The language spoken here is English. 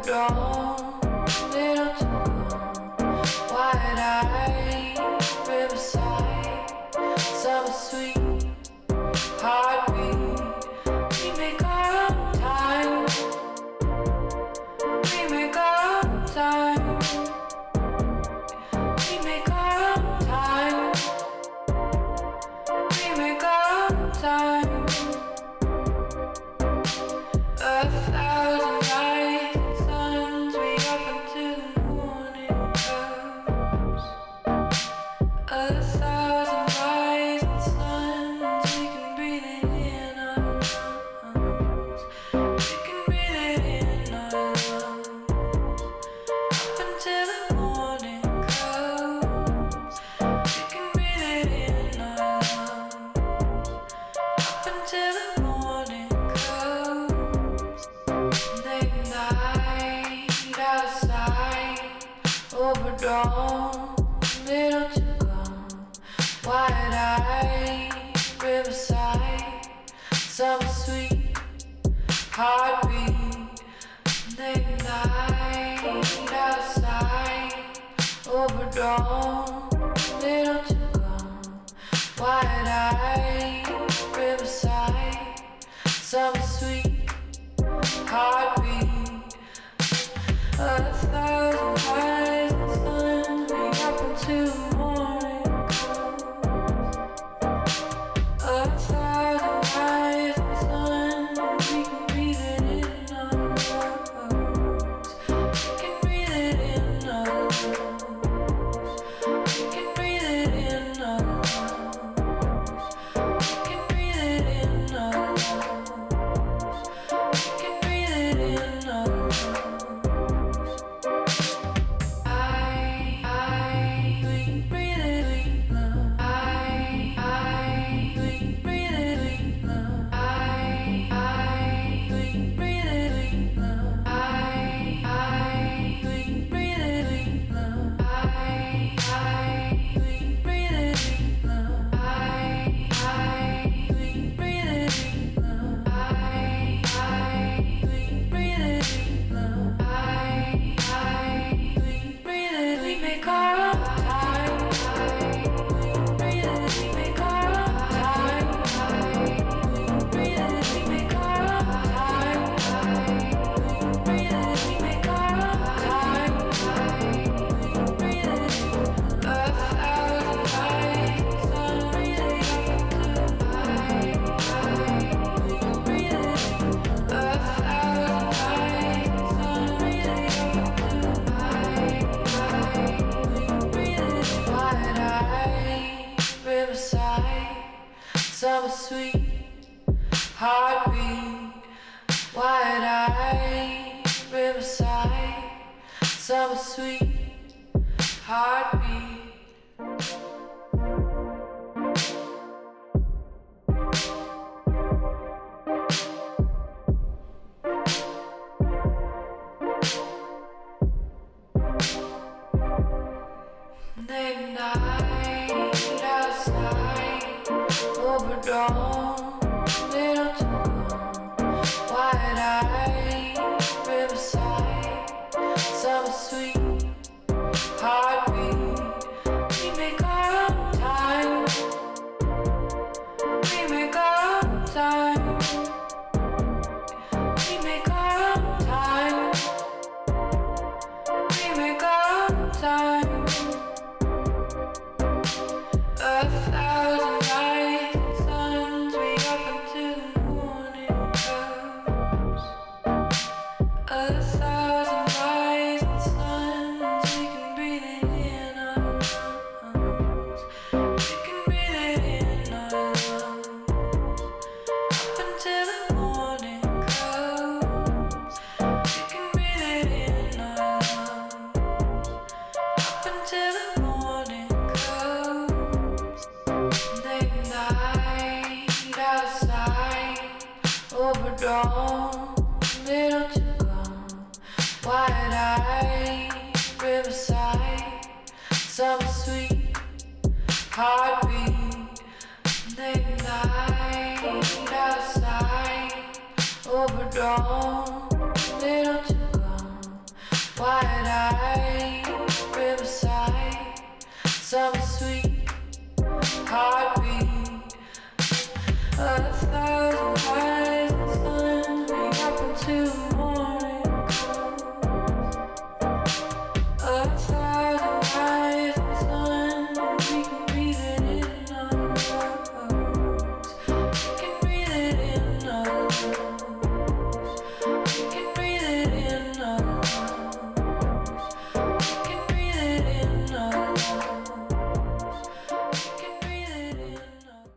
overdone, little too long. Wide-eyed, riverside, summer sweet, heartbeat. We make our own time. We make our own time. We make our own time. We make our own time. A thousand nights and suns, we up until the morning comes. A thousand nights and suns, we can breathe it in our lungs. We can breathe it in our lungs. Up until the morning comes. We can breathe it in our lungs. Up until the morning comes. Late night outside, overdone, little too gone. Wide-eyed, riverside, summer sweet, heartbeat. Late night outside, overdone, little too gone. Wide-eyed, riverside, summer sweet, heartbeat. A thousand highs and suns, we up until the morning comes. A thousand highs and suns, we can breathe it in our lungs. We can breathe it in our lungs. We can breathe it in our lungs. We can breathe it in our lungs. We can breathe it in our lungs. We breathe it, we love. We breathe it, we love. We breathe it, we love. We breathe it, we love. We breathe it, we love. We breathe it, we love. We breathe it, we love. We breathe it, we make our own time. We breathe it, we make our own time. We breathe it, we make our own time. We breathe it, we make our own time. We breathe it, a thousand nights, sun breathing up into the night. We breathe it, a thousand nights, sun breathing up into the night. We breathe it, wide-eyed, riverside, summer sweet, heartbeat. Wide-eyed, riverside, summer sweet, heartbeat. Late night outside, overdone, little too long. Wide-eyed, riverside, summer sweet, heartbeat. We make our own time. We make our own time. We make our own time. We make our own time. A thousand nights and suns, we up until the morning comes. A thousand nights and suns, we can breathe it in our lungs. We can breathe it in our lungs. Up until the morning comes. We can breathe it in our lungs. Up until the morning comes. Late night outside, overdone, little too gone. Wide-eyed, riverside, summer sweet, heartbeat. Late night outside, overdone, little too gone. Wide-eyed, riverside, summer